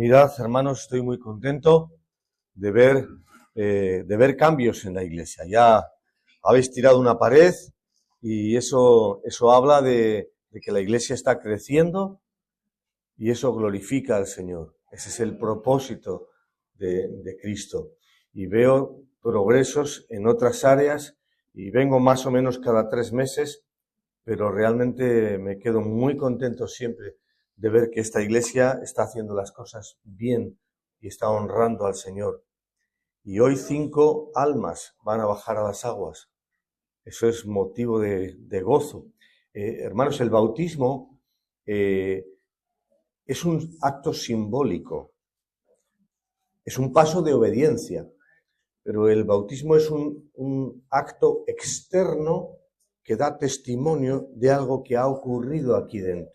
Mirad, hermanos, estoy muy contento de ver cambios en la iglesia. Ya habéis tirado una pared y eso habla de que la iglesia está creciendo y eso glorifica al Señor. Ese es el propósito de Cristo. Y veo progresos en otras áreas y vengo más o menos cada 3 meses, pero realmente me quedo muy contento siempre de ver que esta iglesia está haciendo las cosas bien y está honrando al Señor. Y hoy 5 almas van a bajar a las aguas. Eso es motivo de gozo. Hermanos, el bautismo es un acto simbólico, es un paso de obediencia, pero el bautismo es un acto externo que da testimonio de algo que ha ocurrido aquí dentro.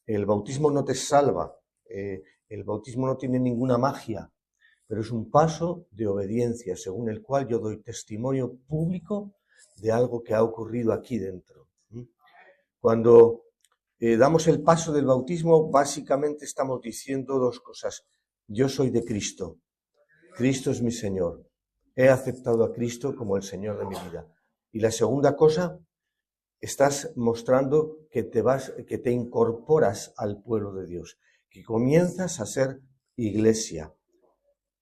El bautismo no te salva, el bautismo no tiene ninguna magia, pero es un paso de obediencia según el cual yo doy testimonio público de algo que ha ocurrido aquí dentro. Cuando damos el paso del bautismo, básicamente estamos diciendo 2 cosas. Yo soy de Cristo, Cristo es mi Señor, he aceptado a Cristo como el Señor de mi vida. Y la segunda cosa, estás mostrando que te incorporas al pueblo de Dios, que comienzas a ser iglesia.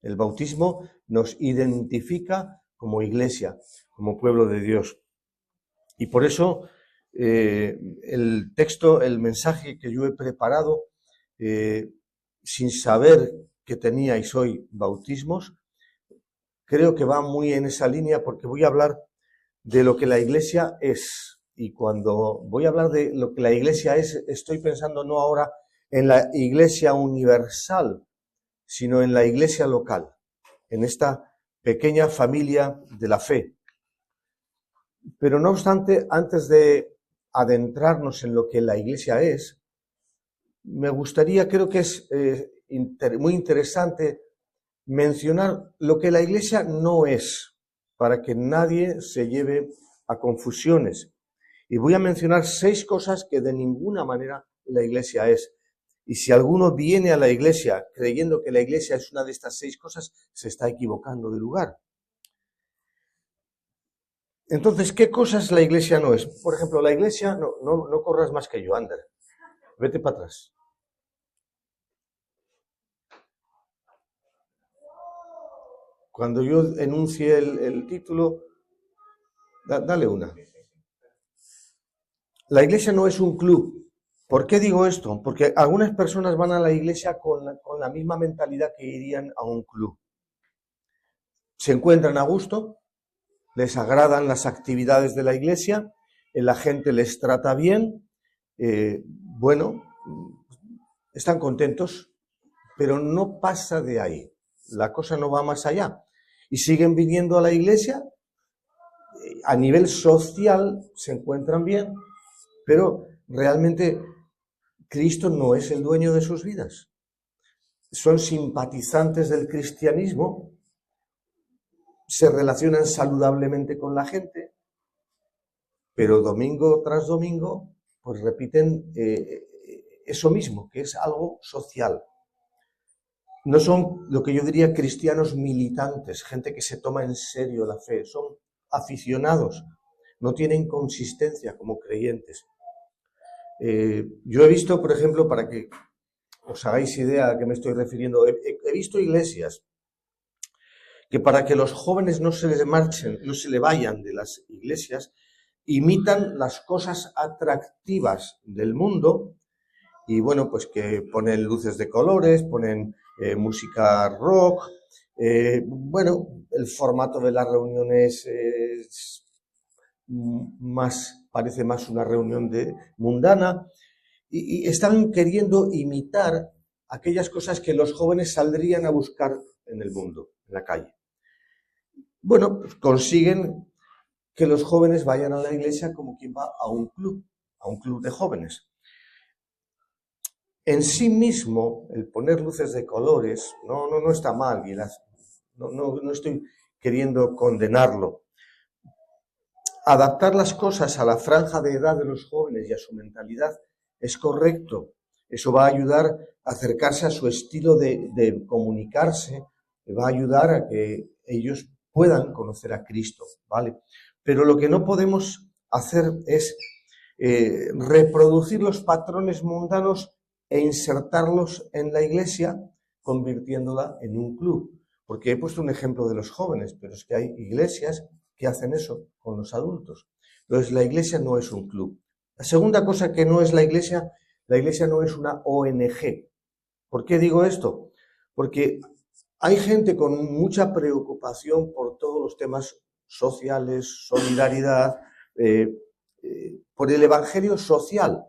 El bautismo nos identifica como iglesia, como pueblo de Dios. Y por eso el texto, el mensaje que yo he preparado, sin saber que teníais hoy bautismos, creo que va muy en esa línea porque voy a hablar de lo que la iglesia es. Y cuando voy a hablar de lo que la iglesia es, estoy pensando no ahora en la iglesia universal, sino en la iglesia local, en esta pequeña familia de la fe. Pero no obstante, antes de adentrarnos en lo que la iglesia es, me gustaría, creo que es muy interesante mencionar lo que la iglesia no es, para que nadie se lleve a confusiones. Y voy a mencionar 6 cosas que de ninguna manera la iglesia es. Y si alguno viene a la iglesia creyendo que la iglesia es una de estas 6 cosas, se está equivocando de lugar. Entonces, ¿qué cosas la iglesia no es? Por ejemplo, la iglesia, no corras más que yo, Ander. Vete para atrás. Cuando yo enuncie el título, dale una. La iglesia no es un club. ¿Por qué digo esto? Porque algunas personas van a la iglesia con la misma mentalidad que irían a un club. Se encuentran a gusto, les agradan las actividades de la iglesia, la gente les trata bien, están contentos, pero no pasa de ahí. La cosa no va más allá. Y siguen viniendo a la iglesia, a nivel social se encuentran bien, pero realmente Cristo no es el dueño de sus vidas. Son simpatizantes del cristianismo, se relacionan saludablemente con la gente, pero domingo tras domingo pues repiten eso mismo, que es algo social. No son lo que yo diría cristianos militantes, gente que se toma en serio la fe, son aficionados, no tienen consistencia como creyentes. Yo he visto, por ejemplo, para que os hagáis idea a qué me estoy refiriendo, he visto iglesias que para que los jóvenes no se les marchen, no se le vayan de las iglesias, imitan las cosas atractivas del mundo y bueno, pues que ponen luces de colores, ponen música rock, el formato de las reuniones parece más una reunión mundana y están queriendo imitar aquellas cosas que los jóvenes saldrían a buscar en el mundo, en la calle. Bueno, pues consiguen que los jóvenes vayan a la iglesia como quien va a un club de jóvenes. En sí mismo, el poner luces de colores no está mal, y no estoy queriendo condenarlo. Adaptar las cosas a la franja de edad de los jóvenes y a su mentalidad es correcto. Eso va a ayudar acercarse a su estilo de comunicarse, va a ayudar a que ellos puedan conocer a Cristo, ¿vale? Pero lo que no podemos hacer es reproducir los patrones mundanos e insertarlos en la iglesia, convirtiéndola en un club. Porque he puesto un ejemplo de los jóvenes, pero es que hay iglesias que hacen eso con los adultos. Entonces, la iglesia no es un club. La segunda cosa que no es la iglesia no es una ONG. ¿Por qué digo esto? Porque hay gente con mucha preocupación por todos los temas sociales, solidaridad, por el evangelio social,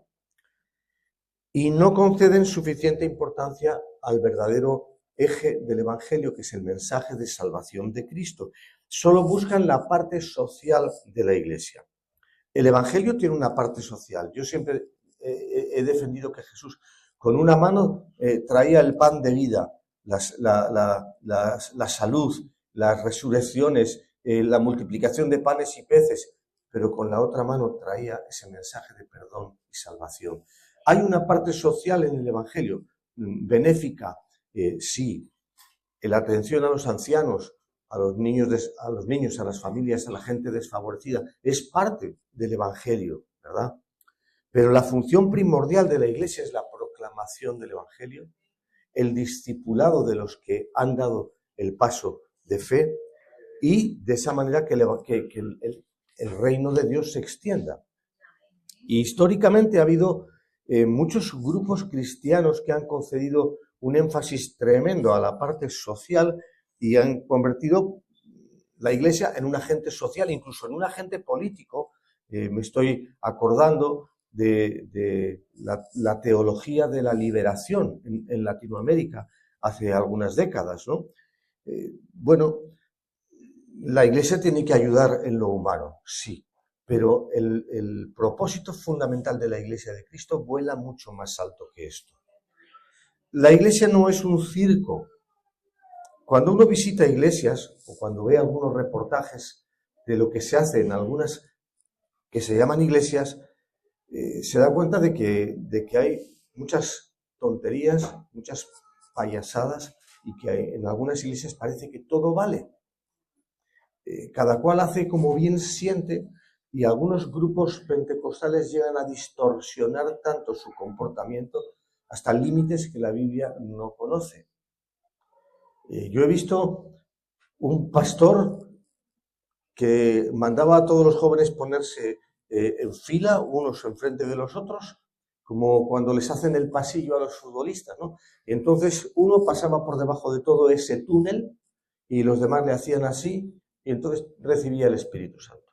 y no conceden suficiente importancia al verdadero eje del evangelio, que es el mensaje de salvación de Cristo. Solo buscan la parte social de la iglesia. El evangelio tiene una parte social. Yo siempre he defendido que Jesús con una mano traía el pan de vida, la salud, las resurrecciones, la multiplicación de panes y peces, pero con la otra mano traía ese mensaje de perdón y salvación. Hay una parte social en el evangelio, benéfica, sí, la atención a los ancianos, a los niños, a las familias, a la gente desfavorecida, es parte del evangelio, ¿verdad? Pero la función primordial de la iglesia es la proclamación del evangelio, el discipulado de los que han dado el paso de fe, y de esa manera que el reino de Dios se extienda. Y históricamente ha habido muchos grupos cristianos que han concedido un énfasis tremendo a la parte social y han convertido la iglesia en un agente social, incluso en un agente político. Me estoy acordando de la teología de la liberación en Latinoamérica hace algunas décadas, ¿no? Bueno, la iglesia tiene que ayudar en lo humano, sí, pero el propósito fundamental de la iglesia de Cristo vuela mucho más alto que esto. La iglesia no es un circo. Cuando uno visita iglesias o cuando ve algunos reportajes de lo que se hace en algunas que se llaman iglesias, se da cuenta de que hay muchas tonterías, muchas payasadas, y que en algunas iglesias parece que todo vale. Cada cual hace como bien siente, y algunos grupos pentecostales llegan a distorsionar tanto su comportamiento hasta límites que la Biblia no conoce. Yo he visto un pastor que mandaba a todos los jóvenes ponerse en fila, unos enfrente de los otros, como cuando les hacen el pasillo a los futbolistas, ¿no? Y entonces uno pasaba por debajo de todo ese túnel y los demás le hacían así, y entonces recibía el Espíritu Santo.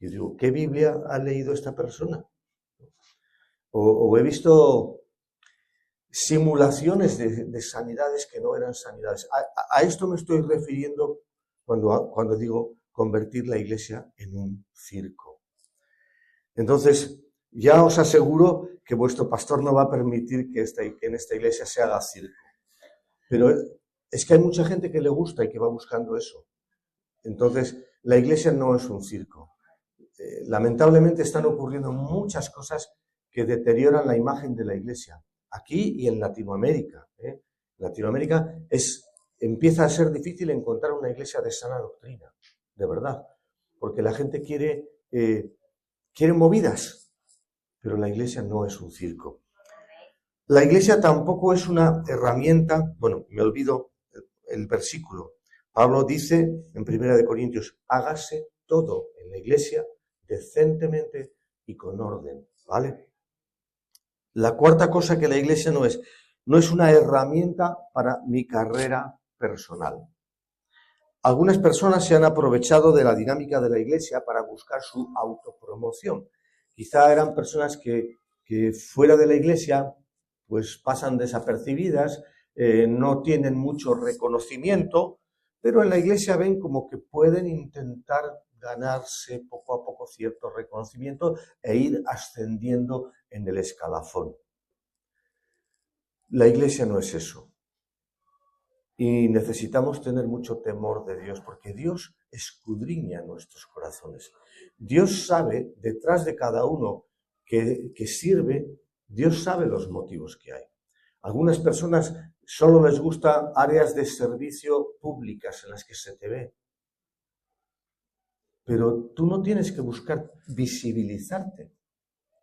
Y digo, ¿qué Biblia ha leído esta persona? O he visto simulaciones de sanidades que no eran sanidades. A esto me estoy refiriendo cuando digo convertir la iglesia en un circo. Entonces, ya os aseguro que vuestro pastor no va a permitir que en esta iglesia se haga circo. Pero es que hay mucha gente que le gusta y que va buscando eso. Entonces, la iglesia no es un circo. Lamentablemente están ocurriendo muchas cosas que deterioran la imagen de la iglesia, aquí y en Latinoamérica. Latinoamérica empieza a ser difícil encontrar una iglesia de sana doctrina, de verdad, porque la gente quiere movidas, pero la iglesia no es un circo. La iglesia tampoco es una herramienta, bueno, me olvido el versículo. Pablo dice en 1 Corintios, hágase todo en la iglesia decentemente y con orden, ¿vale? La cuarta cosa que la iglesia no es una herramienta para mi carrera personal. Algunas personas se han aprovechado de la dinámica de la iglesia para buscar su autopromoción. Quizá eran personas que fuera de la iglesia pues pasan desapercibidas, no tienen mucho reconocimiento, pero en la iglesia ven como que pueden intentar ganarse poco a poco cierto reconocimiento e ir ascendiendo en el escalafón. La iglesia no es eso. Y necesitamos tener mucho temor de Dios, porque Dios escudriña nuestros corazones. Dios sabe, detrás de cada uno que sirve, Dios sabe los motivos que hay. Algunas personas solo les gustan áreas de servicio públicas en las que se te ve. Pero tú no tienes que buscar visibilizarte.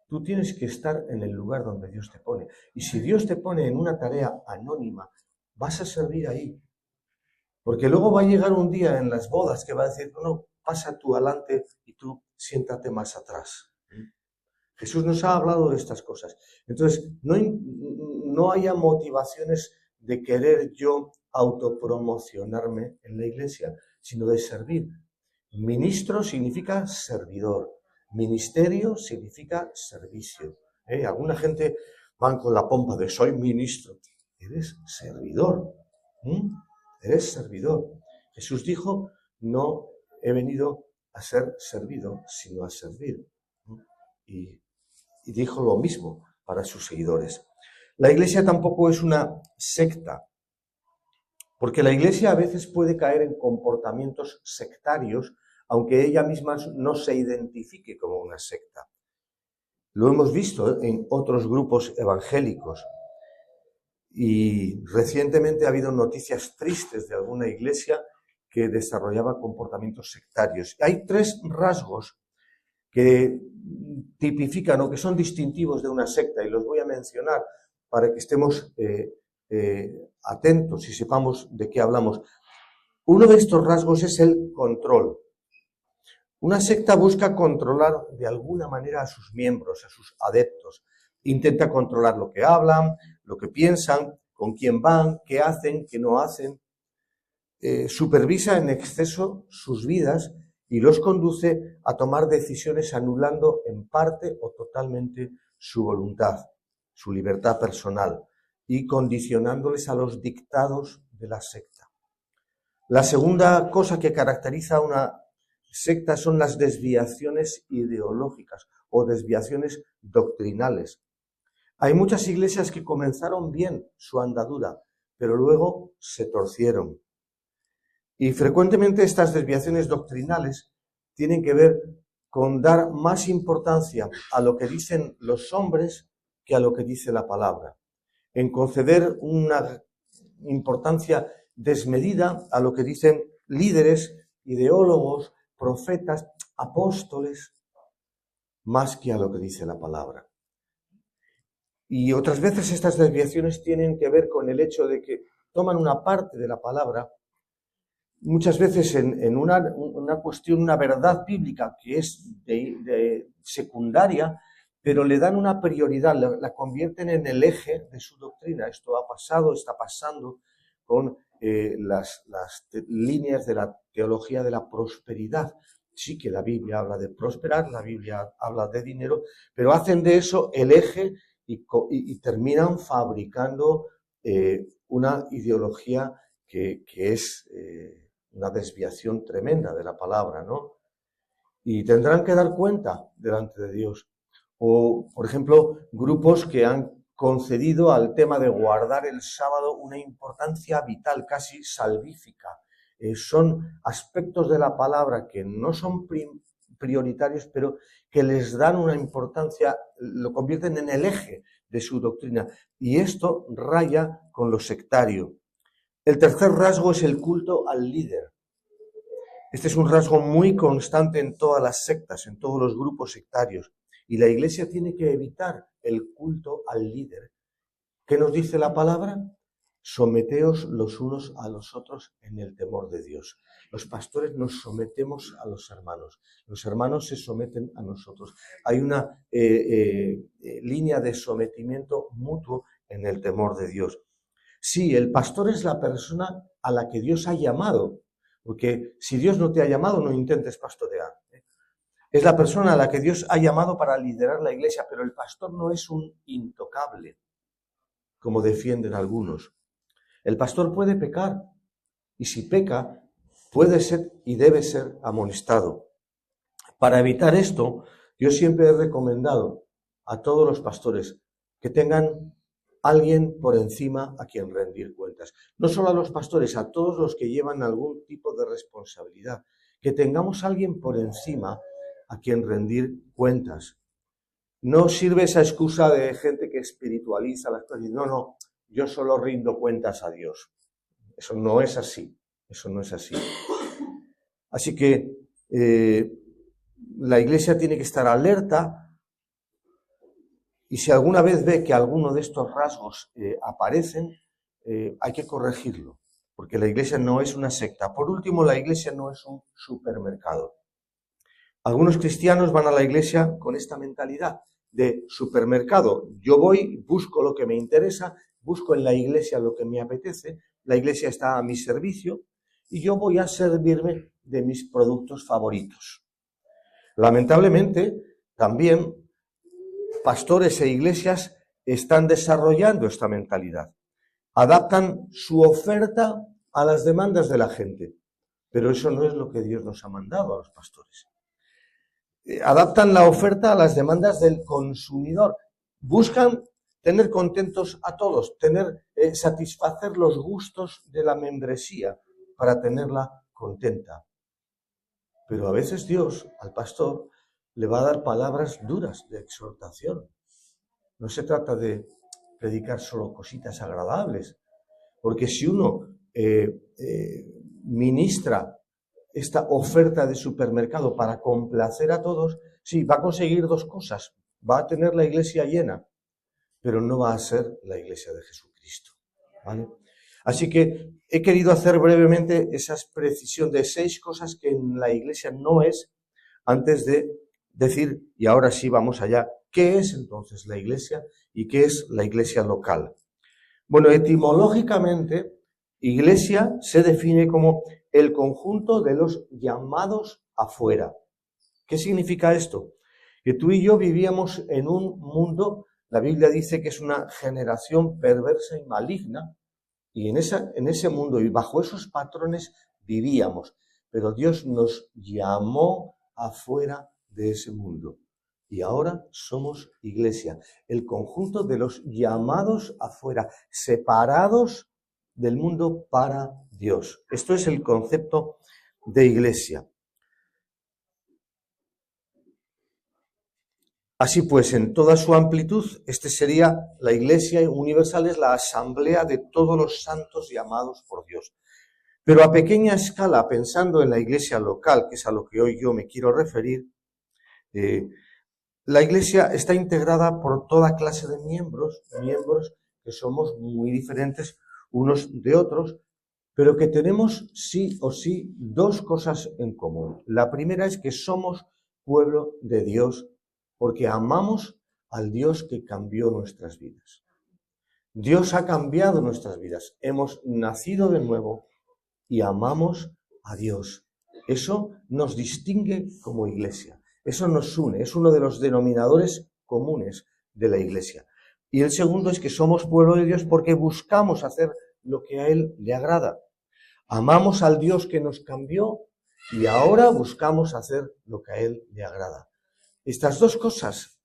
Tú tienes que estar en el lugar donde Dios te pone. Y si Dios te pone en una tarea anónima, vas a servir ahí. Porque luego va a llegar un día en las bodas que va a decir, no, pasa tú adelante y tú siéntate más atrás. Jesús nos ha hablado de estas cosas. Entonces, no haya motivaciones de querer yo autopromocionarme en la iglesia, sino de servir. Ministro significa servidor. Ministerio significa servicio. Alguna gente van con la pompa de soy ministro. Eres servidor. Eres servidor. Jesús dijo, no he venido a ser servido, sino a servir. Y dijo lo mismo para sus seguidores. La iglesia tampoco es una secta, porque la iglesia a veces puede caer en comportamientos sectarios, aunque ella misma no se identifique como una secta. Lo hemos visto en otros grupos evangélicos. Y recientemente ha habido noticias tristes de alguna iglesia que desarrollaba comportamientos sectarios. Hay 3 rasgos que tipifican o que son distintivos de una secta, y los voy a mencionar para que estemos atentos y sepamos de qué hablamos. Uno de estos rasgos es el control. Una secta busca controlar de alguna manera a sus miembros, a sus adeptos. Intenta controlar lo que hablan, lo que piensan, con quién van, qué hacen, qué no hacen. Supervisa en exceso sus vidas y los conduce a tomar decisiones anulando en parte o totalmente su voluntad, su libertad personal, y condicionándoles a los dictados de la secta. La segunda cosa que caracteriza a una secta son las desviaciones ideológicas o desviaciones doctrinales. Hay muchas iglesias que comenzaron bien su andadura, pero luego se torcieron. Y frecuentemente estas desviaciones doctrinales tienen que ver con dar más importancia a lo que dicen los hombres que a lo que dice la palabra, en conceder una importancia desmedida a lo que dicen líderes, ideólogos, profetas, apóstoles, más que a lo que dice la palabra. Y otras veces estas desviaciones tienen que ver con el hecho de que toman una parte de la palabra, muchas veces en una cuestión, una verdad bíblica que es de secundaria, pero le dan una prioridad, la convierten en el eje de su doctrina. Esto ha pasado, está pasando con las líneas de la teología de la prosperidad. Sí que la Biblia habla de prosperar, la Biblia habla de dinero, pero hacen de eso el eje y terminan fabricando una ideología que es una desviación tremenda de la palabra, ¿no? Y tendrán que dar cuenta delante de Dios. O, por ejemplo, grupos que han concedido al tema de guardar el sábado una importancia vital, casi salvífica. Son aspectos de la palabra que no son prioritarios, pero que les dan una importancia, lo convierten en el eje de su doctrina. Y esto raya con lo sectario. El tercer rasgo es el culto al líder. Este es un rasgo muy constante en todas las sectas, en todos los grupos sectarios. Y la Iglesia tiene que evitar el culto al líder. ¿Qué nos dice la palabra? Someteos los unos a los otros en el temor de Dios. Los pastores nos sometemos a los hermanos se someten a nosotros. Hay una línea de sometimiento mutuo en el temor de Dios. Sí, el pastor es la persona a la que Dios ha llamado, porque si Dios no te ha llamado, no intentes pastorear. Es la persona a la que Dios ha llamado para liderar la iglesia, pero el pastor no es un intocable, como defienden algunos. El pastor puede pecar, y si peca, puede ser y debe ser amonestado. Para evitar esto, yo siempre he recomendado a todos los pastores que tengan alguien por encima a quien rendir cuentas. No solo a los pastores, a todos los que llevan algún tipo de responsabilidad. Que tengamos alguien por encima a quien rendir cuentas. No sirve esa excusa de gente que espiritualiza las cosas. No, yo solo rindo cuentas a Dios. Eso no es así, eso no es así. Así que la Iglesia tiene que estar alerta, y si alguna vez ve que alguno de estos rasgos aparecen, hay que corregirlo, porque la Iglesia no es una secta. Por último, la Iglesia no es un supermercado. Algunos cristianos van a la Iglesia con esta mentalidad de supermercado. Yo voy, busco lo que me interesa, busco en la Iglesia lo que me apetece, la Iglesia está a mi servicio y yo voy a servirme de mis productos favoritos. Lamentablemente, también pastores e iglesias están desarrollando esta mentalidad. Adaptan su oferta a las demandas de la gente, pero eso no es lo que Dios nos ha mandado a los pastores. Adaptan la oferta a las demandas del consumidor. Buscan tener contentos a todos, satisfacer los gustos de la membresía para tenerla contenta. Pero a veces Dios al pastor le va a dar palabras duras de exhortación. No se trata de predicar solo cositas agradables, porque si uno ministra esta oferta de supermercado para complacer a todos, sí, va a conseguir dos cosas. Va a tener la iglesia llena, pero no va a ser la iglesia de Jesucristo, ¿vale? Así que he querido hacer brevemente esa precisión de 6 cosas que en la iglesia no es, antes de decir, y ahora sí vamos allá, ¿qué es entonces la iglesia y qué es la iglesia local? Bueno, etimológicamente, iglesia se define como el conjunto de los llamados afuera. ¿Qué significa esto? Que tú y yo vivíamos en un mundo, la Biblia dice que es una generación perversa y maligna, y en ese mundo y bajo esos patrones vivíamos, pero Dios nos llamó afuera de ese mundo. Y ahora somos iglesia, el conjunto de los llamados afuera, separados del mundo para Dios. Esto es el concepto de iglesia. Así pues, en toda su amplitud, sería la iglesia universal, es la asamblea de todos los santos llamados por Dios. Pero a pequeña escala, pensando en la iglesia local, que es a lo que hoy yo me quiero referir, la iglesia está integrada por toda clase de miembros que somos muy diferentes unos de otros, pero que tenemos sí o sí 2 cosas en común. La primera es que somos pueblo de Dios porque amamos al Dios que cambió nuestras vidas. Dios ha cambiado nuestras vidas. Hemos nacido de nuevo y amamos a Dios. Eso nos distingue como iglesia. Eso nos une. Es uno de los denominadores comunes de la iglesia. Y el segundo es que somos pueblo de Dios porque buscamos hacer lo que a Él le agrada. Amamos al Dios que nos cambió y ahora buscamos hacer lo que a Él le agrada. Estas 2 cosas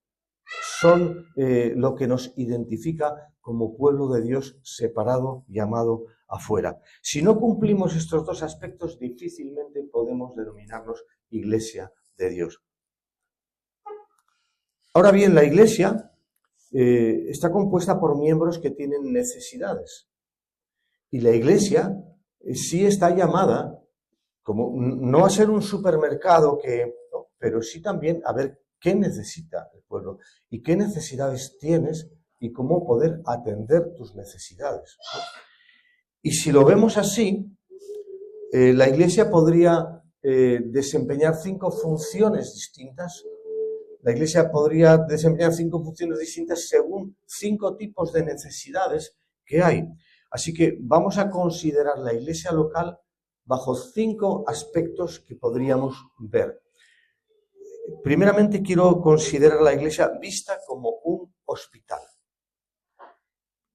son lo que nos identifica como pueblo de Dios separado, llamado afuera. Si no cumplimos estos 2 aspectos, difícilmente podemos denominarnos iglesia de Dios. Ahora bien, la iglesia está compuesta por miembros que tienen necesidades. Y la iglesia sí está llamada como no a ser un supermercado ¿no? Pero sí también a ver qué necesita el pueblo y qué necesidades tienes y cómo poder atender tus necesidades, ¿no? Y si lo vemos así, la iglesia podría desempeñar 5 funciones distintas. La iglesia podría desempeñar 5 funciones distintas según 5 tipos de necesidades que hay. Así que vamos a considerar la iglesia local bajo 5 aspectos que podríamos ver. Primeramente quiero considerar la iglesia vista como un hospital.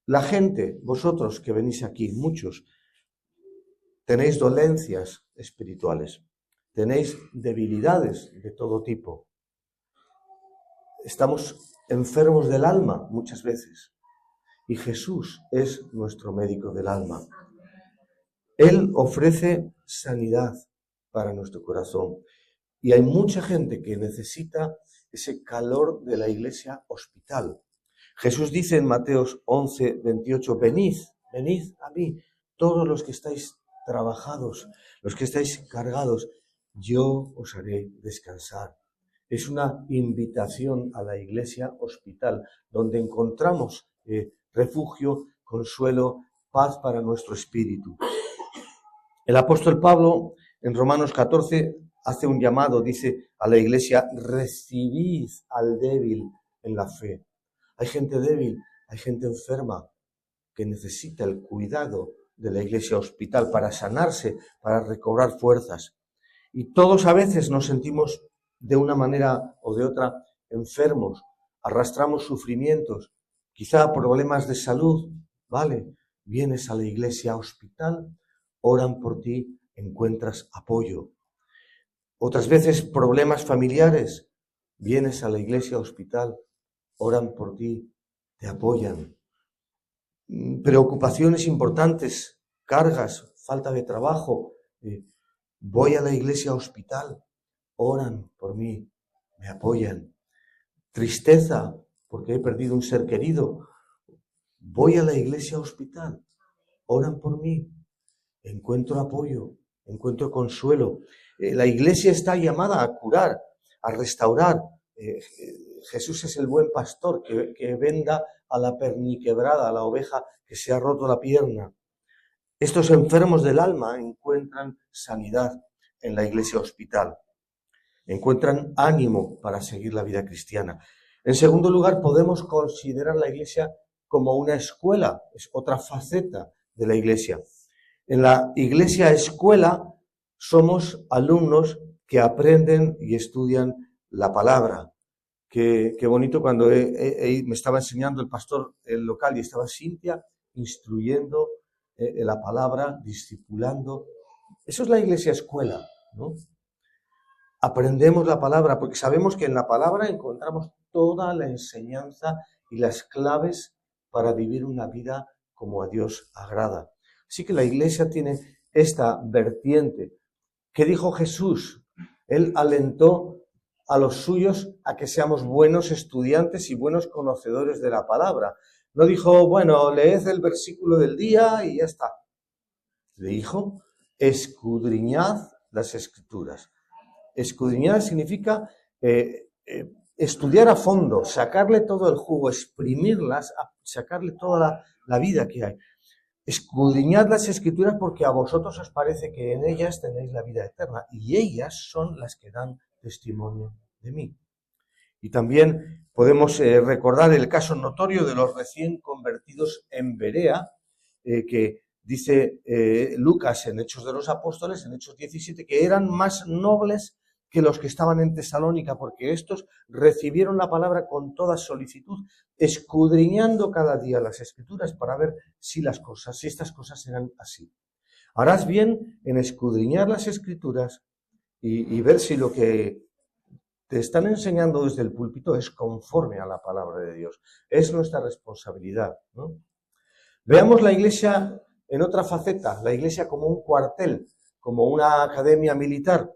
La gente, vosotros que venís aquí, muchos, tenéis dolencias espirituales, tenéis debilidades de todo tipo. Estamos enfermos del alma muchas veces y Jesús es nuestro médico del alma. Él ofrece sanidad para nuestro corazón y hay mucha gente que necesita ese calor de la iglesia hospital. Jesús dice en Mateos 11, 28, venid a mí, todos los que estáis trabajados, los que estáis cargados, yo os haré descansar. Es una invitación a la iglesia hospital, donde encontramos refugio, consuelo, paz para nuestro espíritu. El apóstol Pablo, en Romanos 14, hace un llamado, dice a la iglesia, recibid al débil en la fe. Hay gente débil, hay gente enferma que necesita el cuidado de la iglesia hospital para sanarse, para recobrar fuerzas. Y todos a veces nos sentimos de una manera o de otra enfermos, arrastramos sufrimientos, quizá problemas de salud, ¿vale? Vienes a la iglesia hospital, oran por ti, encuentras apoyo. Otras veces problemas familiares, vienes a la iglesia hospital, oran por ti, te apoyan. Preocupaciones importantes, cargas, falta de trabajo, voy a la iglesia hospital, oran por mí, me apoyan. Tristeza, porque he perdido un ser querido, voy a la iglesia hospital, oran por mí, encuentro apoyo, encuentro consuelo. La iglesia está llamada a curar, a restaurar. Jesús es el buen pastor que venda a la perniquebrada, a la oveja que se ha roto la pierna. Estos enfermos del alma encuentran sanidad en la iglesia hospital. Encuentran ánimo para seguir la vida cristiana. En segundo lugar, podemos considerar la iglesia como una escuela, es otra faceta de la iglesia. En la iglesia escuela somos alumnos que aprenden y estudian la palabra. Qué bonito cuando me estaba enseñando el pastor local y estaba Cintia instruyendo la palabra, discipulando. Eso es la iglesia escuela, ¿no? Aprendemos la palabra porque sabemos que en la palabra encontramos toda la enseñanza y las claves para vivir una vida como a Dios agrada. Así que la iglesia tiene esta vertiente. ¿Qué dijo Jesús? Él alentó a los suyos a que seamos buenos estudiantes y buenos conocedores de la palabra. No dijo, bueno, leed el versículo del día y ya está. Le dijo, escudriñad las Escrituras. Escudriñar significa estudiar a fondo, sacarle todo el jugo, exprimirlas, sacarle toda la vida que hay. Escudriñad las Escrituras porque a vosotros os parece que en ellas tenéis la vida eterna y ellas son las que dan testimonio de mí. Y también podemos recordar el caso notorio de los recién convertidos en Berea, que dice Lucas en Hechos de los Apóstoles, en Hechos 17, que eran más nobles que los que estaban en Tesalónica, porque estos recibieron la palabra con toda solicitud, escudriñando cada día las Escrituras para ver si estas cosas eran así. Harás bien en escudriñar las Escrituras y ver si lo que te están enseñando desde el púlpito es conforme a la palabra de Dios. Es nuestra responsabilidad, ¿no? Veamos la iglesia en otra faceta, la iglesia como un cuartel, como una academia militar.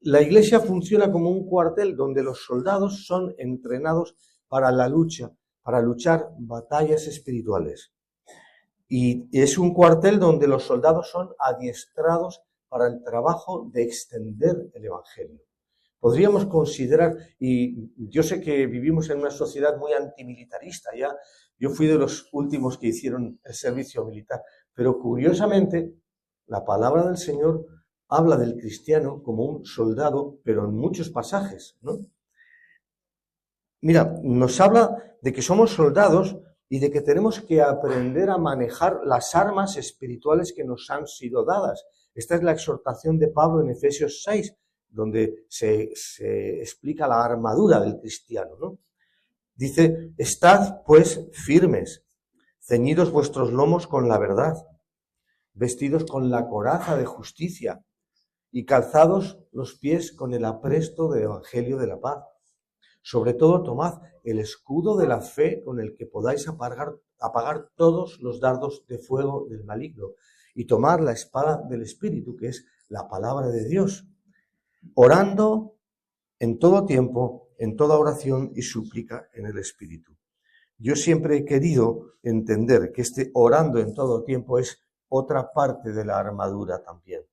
La iglesia funciona como un cuartel donde los soldados son entrenados para la lucha, para luchar batallas espirituales. Y es un cuartel donde los soldados son adiestrados para el trabajo de extender el evangelio. Podríamos considerar, y yo sé que vivimos en una sociedad muy antimilitarista, ya yo fui de los últimos que hicieron el servicio militar, pero curiosamente la palabra del Señor habla del cristiano como un soldado, pero en muchos pasajes, ¿no? Mira, nos habla de que somos soldados y de que tenemos que aprender a manejar las armas espirituales que nos han sido dadas. Esta es la exhortación de Pablo en Efesios 6, donde se explica la armadura del cristiano, ¿no? Dice, estad pues firmes, ceñidos vuestros lomos con la verdad, vestidos con la coraza de justicia y calzados los pies con el apresto del evangelio de la paz. Sobre todo tomad el escudo de la fe con el que podáis apagar todos los dardos de fuego del maligno y tomad la espada del Espíritu, que es la palabra de Dios, orando en todo tiempo, en toda oración y súplica en el Espíritu. yo siempre he querido entender que este orando en todo tiempo es otra parte de la armadura también.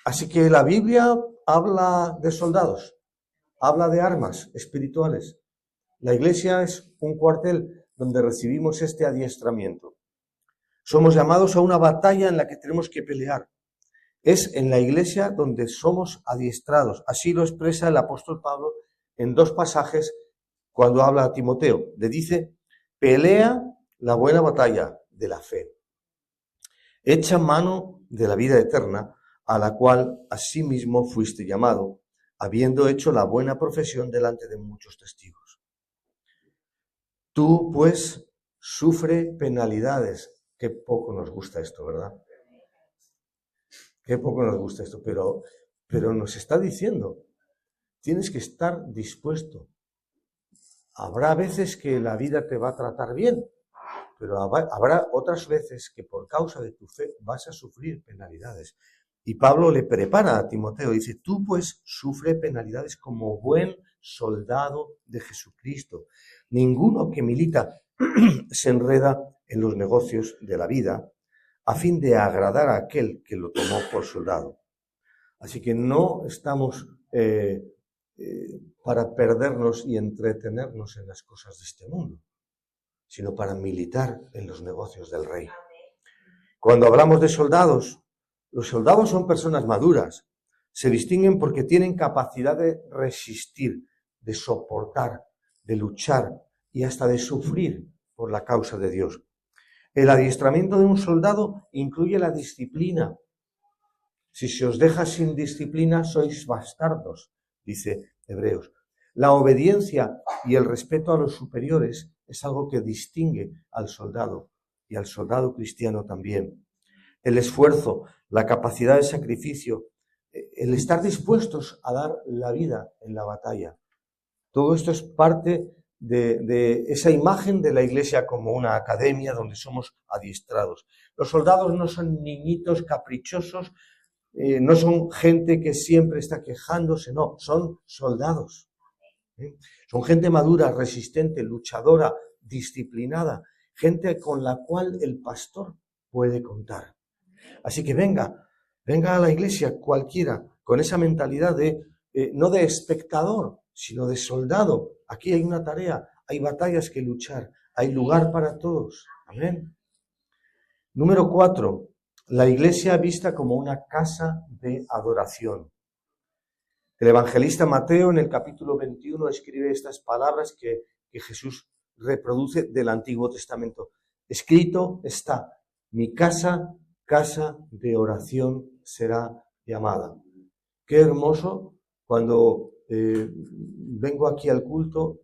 Así que la Biblia habla de soldados, habla de armas espirituales. La iglesia es un cuartel donde recibimos este adiestramiento. Somos llamados a una batalla en la que tenemos que pelear. Es en la iglesia donde somos adiestrados. Así lo expresa el apóstol Pablo en 2 pasajes cuando habla a Timoteo. Le dice, pelea la buena batalla de la fe. Echa mano de la vida eterna, a la cual asimismo fuiste llamado, habiendo hecho la buena profesión delante de muchos testigos. Tú, pues, sufre penalidades. Qué poco nos gusta esto, ¿verdad? Qué poco nos gusta esto, pero nos está diciendo, tienes que estar dispuesto. Habrá veces que la vida te va a tratar bien, pero habrá otras veces que por causa de tu fe vas a sufrir penalidades. Y Pablo le prepara a Timoteo, dice, tú pues sufre penalidades como buen soldado de Jesucristo. Ninguno que milita se enreda en los negocios de la vida a fin de agradar a aquel que lo tomó por soldado. Así que no estamos para perdernos y entretenernos en las cosas de este mundo, sino para militar en los negocios del rey. Cuando hablamos de soldados, los soldados son personas maduras, se distinguen porque tienen capacidad de resistir, de soportar, de luchar y hasta de sufrir por la causa de Dios. El adiestramiento de un soldado incluye la disciplina. Si se os deja sin disciplina, sois bastardos, dice Hebreos. La obediencia y el respeto a los superiores es algo que distingue al soldado y al soldado cristiano también. El esfuerzo, la capacidad de sacrificio, el estar dispuestos a dar la vida en la batalla. Todo esto es parte de esa imagen de la iglesia como una academia donde somos adiestrados. Los soldados no son niñitos caprichosos, no son gente que siempre está quejándose, no, son soldados. Son gente madura, resistente, luchadora, disciplinada, gente con la cual el pastor puede contar. Así que venga a la iglesia cualquiera con esa mentalidad de no de espectador, sino de soldado. Aquí hay una tarea, hay batallas que luchar, hay lugar para todos. Amén. Número 4, la iglesia vista como una casa de adoración. El evangelista Mateo en el capítulo 21 escribe estas palabras que Jesús reproduce del Antiguo Testamento. Escrito está, mi casa de oración será llamada. Qué hermoso cuando vengo aquí al culto,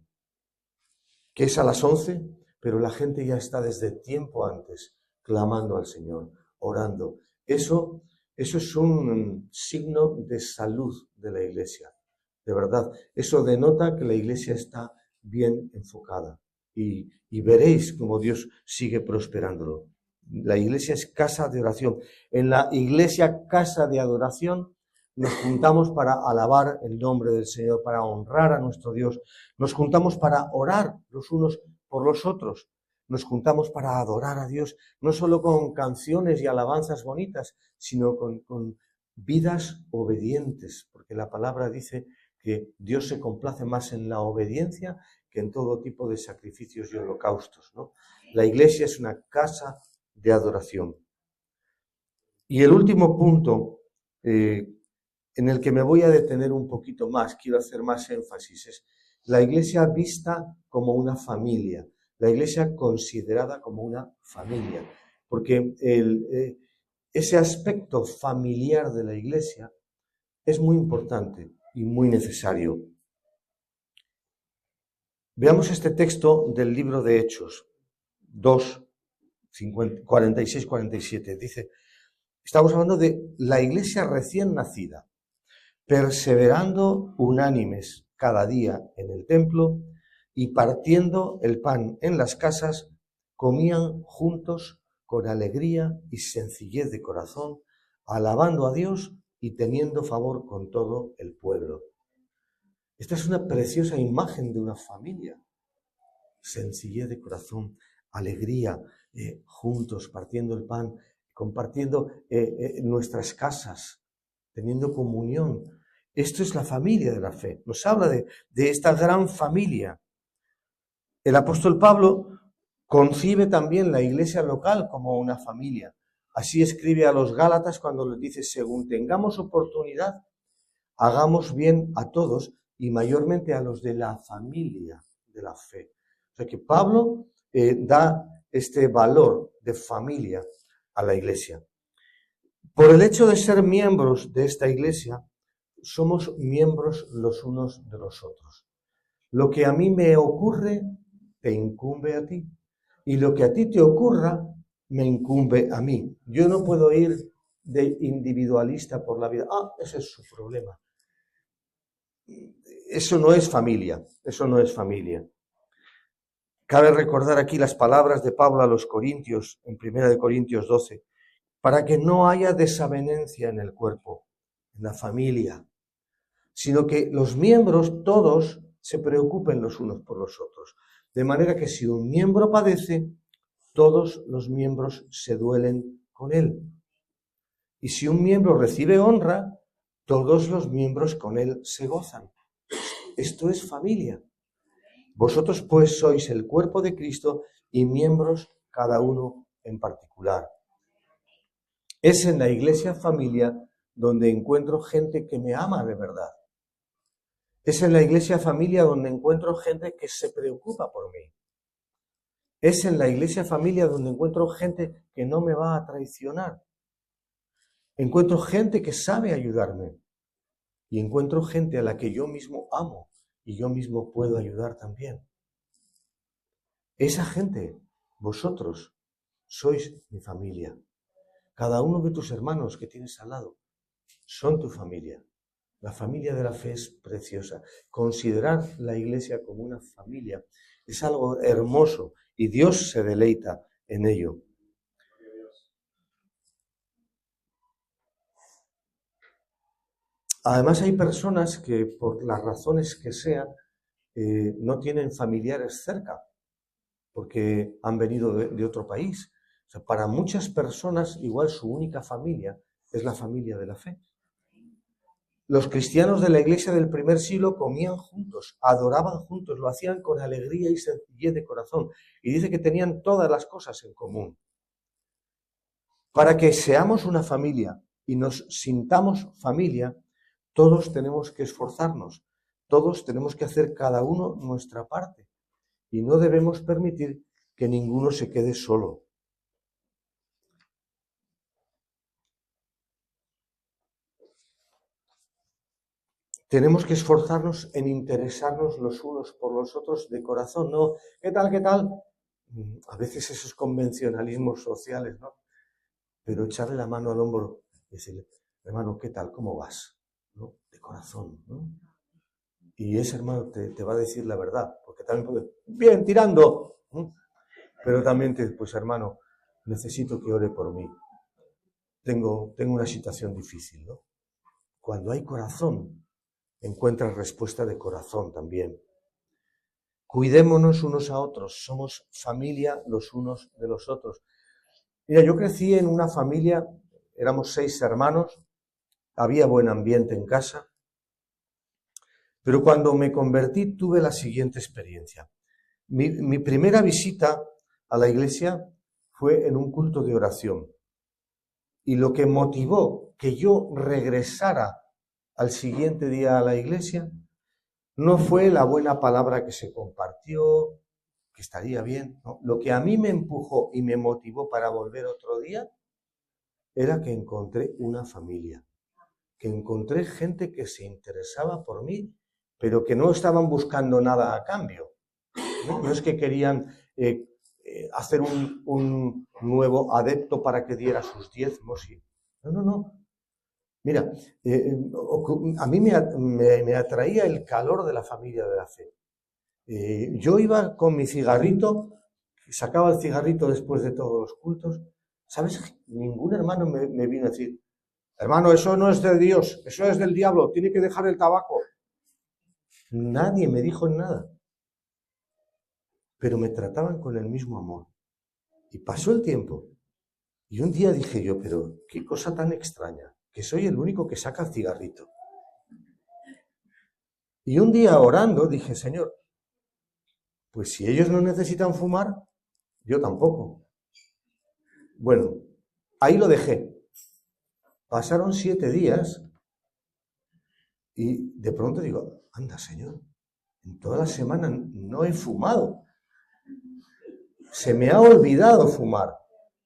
que es a las 11, pero la gente ya está desde tiempo antes clamando al Señor, orando. Eso es un signo de salud de la iglesia, de verdad. Eso denota que la iglesia está bien enfocada y veréis cómo Dios sigue prosperándolo. La iglesia es casa de oración. En la iglesia casa de adoración nos juntamos para alabar el nombre del Señor, para honrar a nuestro Dios. Nos juntamos para orar los unos por los otros. Nos juntamos para adorar a Dios, no solo con canciones y alabanzas bonitas, sino con vidas obedientes, porque la palabra dice que Dios se complace más en la obediencia que en todo tipo de sacrificios y holocaustos, ¿no? La iglesia es una casa de adoración. Y el último punto en el que me voy a detener un poquito más, quiero hacer más énfasis, es la iglesia vista como una familia, la iglesia considerada como una familia, porque ese aspecto familiar de la iglesia es muy importante y muy necesario. Veamos este texto del libro de Hechos 2, 46-47. Dice, estamos hablando de la iglesia recién nacida, perseverando unánimes cada día en el templo y partiendo el pan en las casas, comían juntos con alegría y sencillez de corazón, alabando a Dios y teniendo favor con todo el pueblo. Esta es una preciosa imagen de una familia. sencillez de corazón, alegría, juntos, partiendo el pan, compartiendo nuestras casas, teniendo comunión. Esto es la familia de la fe. Nos habla de esta gran familia. El apóstol Pablo concibe también la iglesia local como una familia. Así escribe a los Gálatas cuando les dice: según tengamos oportunidad, hagamos bien a todos y mayormente a los de la familia de la fe. O sea que Pablo da este valor de familia a la iglesia. Por el hecho de ser miembros de esta iglesia, somos miembros los unos de los otros. Lo que a mí me ocurre, te incumbe a ti. Y lo que a ti te ocurra, me incumbe a mí. Yo no puedo ir de individualista por la vida. Ese es su problema. Eso no es familia, eso no es familia. Cabe recordar aquí las palabras de Pablo a los Corintios, en 1 Corintios 12, para que no haya desavenencia en el cuerpo, en la familia, sino que los miembros todos se preocupen los unos por los otros. De manera que si un miembro padece, todos los miembros se duelen con él. Y si un miembro recibe honra, todos los miembros con él se gozan. Esto es familia. Vosotros pues sois el cuerpo de Cristo y miembros cada uno en particular. Es en la iglesia familia donde encuentro gente que me ama de verdad. Es en la iglesia familia donde encuentro gente que se preocupa por mí. Es en la iglesia familia donde encuentro gente que no me va a traicionar. Encuentro gente que sabe ayudarme. Y encuentro gente a la que yo mismo amo y yo mismo puedo ayudar también. Esa gente, vosotros, sois mi familia. Cada uno de tus hermanos que tienes al lado son tu familia. La familia de la fe es preciosa. Considerar la iglesia como una familia es algo hermoso y Dios se deleita en ello. Además hay personas que por las razones que sean no tienen familiares cerca porque han venido de otro país. O sea, para muchas personas igual su única familia es la familia de la fe. Los cristianos de la iglesia del primer siglo comían juntos, adoraban juntos, lo hacían con alegría y sencillez de corazón. Y dice que tenían todas las cosas en común. Para que seamos una familia y nos sintamos familia, todos tenemos que esforzarnos, todos tenemos que hacer cada uno nuestra parte. Y no debemos permitir que ninguno se quede solo. Tenemos que esforzarnos en interesarnos los unos por los otros de corazón, ¿no? ¿Qué tal, qué tal? A veces esos convencionalismos sociales, ¿no? Pero echarle la mano al hombro y decirle: hermano, ¿qué tal? ¿Cómo vas? ¿No? De corazón, ¿no? Y ese hermano te va a decir la verdad, porque también puede, bien, tirando, ¿no? Pero también pues hermano, necesito que ore por mí. Tengo una situación difícil, ¿no? Cuando hay corazón, encuentras respuesta de corazón también. Cuidémonos unos a otros, somos familia los unos de los otros. Mira, yo crecí en una familia, éramos 6 hermanos, había buen ambiente en casa, pero cuando me convertí tuve la siguiente experiencia. Mi primera visita a la iglesia fue en un culto de oración. Y lo que motivó que yo regresara al siguiente día a la iglesia no fue la buena palabra que se compartió, que estaría bien, ¿no? Lo que a mí me empujó y me motivó para volver otro día era que encontré una familia, que encontré gente que se interesaba por mí, pero que no estaban buscando nada a cambio. No es que querían hacer un nuevo adepto para que diera sus diezmos. No. Mira, a mí me atraía el calor de la familia de la fe. Yo iba con mi cigarrito, sacaba el cigarrito después de todos los cultos. ¿Sabes? Ningún hermano me vino a decir: hermano, eso no es de Dios, eso es del diablo, tiene que dejar el tabaco. Nadie me dijo nada. pero me trataban con el mismo amor. Y pasó el tiempo. Y un día dije yo, pero qué cosa tan extraña, que soy el único que saca el cigarrito. Y un día orando dije, Señor, pues si ellos no necesitan fumar, yo tampoco. Bueno, ahí lo dejé. Pasaron 7 días y de pronto digo, anda, Señor, en toda la semana no he fumado. Se me ha olvidado fumar.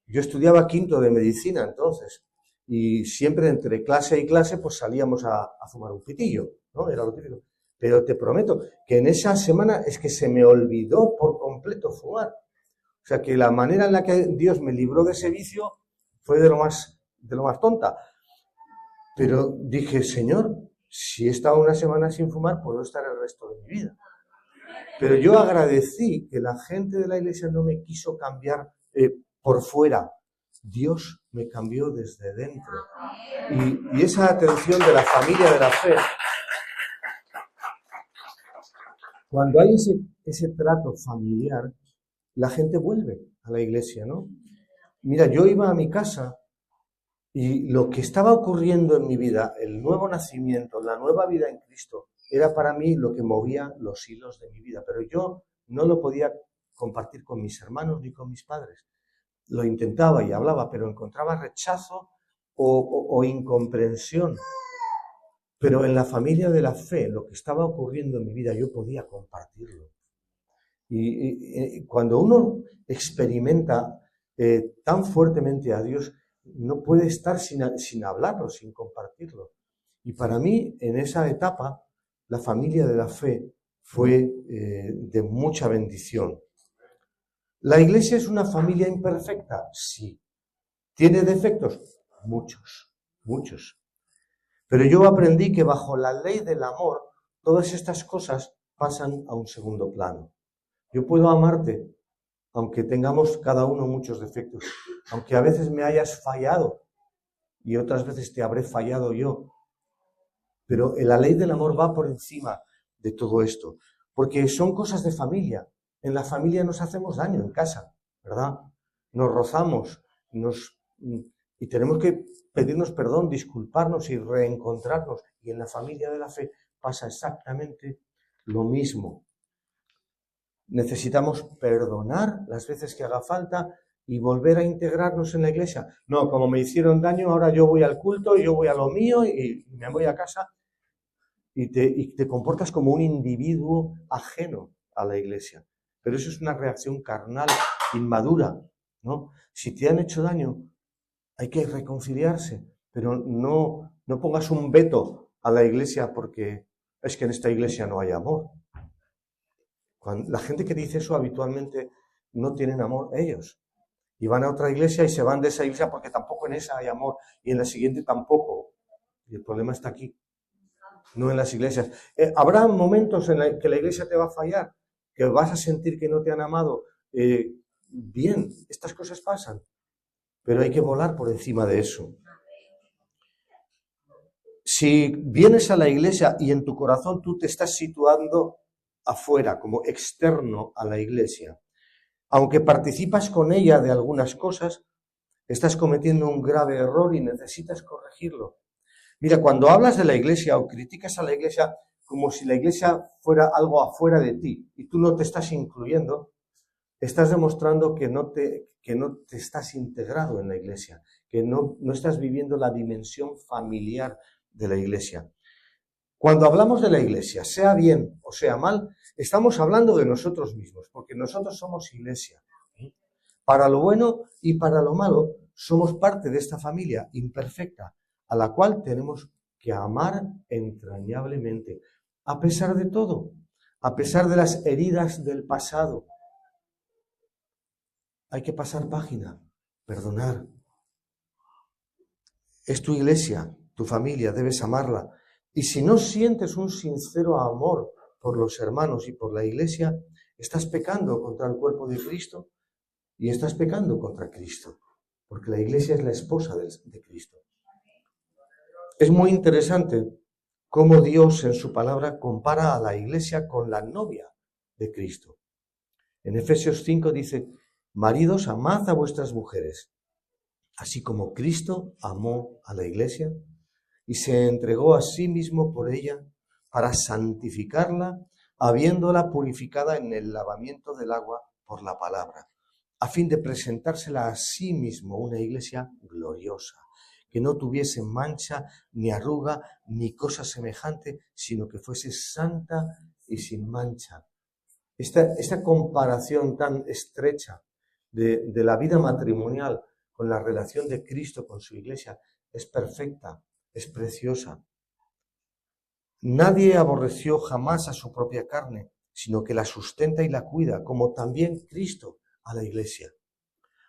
Yo estudiaba quinto de medicina entonces y siempre entre clase y clase pues salíamos a fumar un pitillo, ¿no? Era lo típico. Pero te prometo que en esa semana es que se me olvidó por completo fumar. O sea que la manera en la que Dios me libró de ese vicio fue de lo más tonta. Pero dije, Señor, si he estado una semana sin fumar, puedo estar el resto de mi vida. Pero yo agradecí que la gente de la iglesia no me quiso cambiar por fuera. Dios me cambió desde dentro. Y esa atención de la familia de la fe, cuando hay ese trato familiar, la gente vuelve a la iglesia, ¿no? Mira, yo iba a mi casa y lo que estaba ocurriendo en mi vida, el nuevo nacimiento, la nueva vida en Cristo, era para mí lo que movía los hilos de mi vida. Pero yo no lo podía compartir con mis hermanos ni con mis padres. Lo intentaba y hablaba, pero encontraba rechazo o incomprensión. Pero en la familia de la fe, lo que estaba ocurriendo en mi vida, yo podía compartirlo. Y cuando uno experimenta tan fuertemente a Dios, no puede estar sin hablarlo, sin compartirlo. Y para mí, en esa etapa, la familia de la fe fue de mucha bendición. ¿La iglesia es una familia imperfecta? Sí. ¿Tiene defectos? Muchos, muchos. Pero yo aprendí que bajo la ley del amor, todas estas cosas pasan a un segundo plano. Yo puedo amarte, aunque tengamos cada uno muchos defectos, aunque a veces me hayas fallado y otras veces te habré fallado yo. Pero la ley del amor va por encima de todo esto, porque son cosas de familia. En la familia nos hacemos daño en casa, ¿verdad? Nos rozamos, y tenemos que pedirnos perdón, disculparnos y reencontrarnos. Y en la familia de la fe pasa exactamente lo mismo. Necesitamos perdonar las veces que haga falta y volver a integrarnos en la iglesia. No, como me hicieron daño, ahora yo voy al culto, yo voy a lo mío y me voy a casa y te comportas como un individuo ajeno a la iglesia. Pero eso es una reacción carnal, inmadura, ¿no? Si te han hecho daño, hay que reconciliarse, pero no pongas un veto a la iglesia porque es que en esta iglesia no hay amor. La gente que dice eso habitualmente no tienen amor ellos. Y van a otra iglesia y se van de esa iglesia porque tampoco en esa hay amor y en la siguiente tampoco. Y el problema está aquí, no en las iglesias. Habrá momentos en que la iglesia te va a fallar, que vas a sentir que no te han amado. Bien, estas cosas pasan, pero hay que volar por encima de eso. Si vienes a la iglesia y en tu corazón tú te estás situando afuera, como externo a la iglesia, aunque participas con ella de algunas cosas, estás cometiendo un grave error y necesitas corregirlo. Mira, cuando hablas de la iglesia o criticas a la iglesia como si la iglesia fuera algo afuera de ti y tú no te estás incluyendo, estás demostrando que no te estás integrado en la iglesia, que no estás viviendo la dimensión familiar de la iglesia. Cuando hablamos de la iglesia, sea bien o sea mal, estamos hablando de nosotros mismos, porque nosotros somos iglesia. Para lo bueno y para lo malo, somos parte de esta familia imperfecta, a la cual tenemos que amar entrañablemente, a pesar de todo, a pesar de las heridas del pasado. Hay que pasar página, perdonar. Es tu iglesia, tu familia, debes amarla. Y si no sientes un sincero amor por los hermanos y por la iglesia, estás pecando contra el cuerpo de Cristo y estás pecando contra Cristo, porque la iglesia es la esposa de Cristo. Es muy interesante cómo Dios en su palabra compara a la iglesia con la novia de Cristo. En Efesios 5 dice, maridos, amad a vuestras mujeres, así como Cristo amó a la iglesia y se entregó a sí mismo por ella para santificarla, habiéndola purificada en el lavamiento del agua por la palabra, a fin de presentársela a sí mismo una iglesia gloriosa, que no tuviese mancha, ni arruga, ni cosa semejante, sino que fuese santa y sin mancha. Esta comparación tan estrecha de la vida matrimonial con la relación de Cristo con su iglesia es perfecta, es preciosa. Nadie aborreció jamás a su propia carne, sino que la sustenta y la cuida, como también Cristo a la iglesia.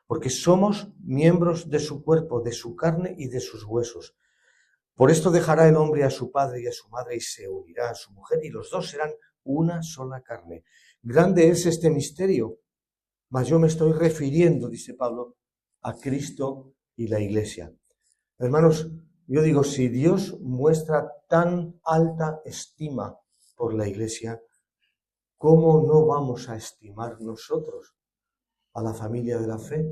Porque somos miembros de su cuerpo, de su carne y de sus huesos. Por esto dejará el hombre a su padre y a su madre y se unirá a su mujer y los dos serán una sola carne. Grande es este misterio, mas yo me estoy refiriendo, dice Pablo, a Cristo y la iglesia. Hermanos, yo digo, si Dios muestra tan alta estima por la iglesia, ¿cómo no vamos a estimar nosotros a la familia de la fe?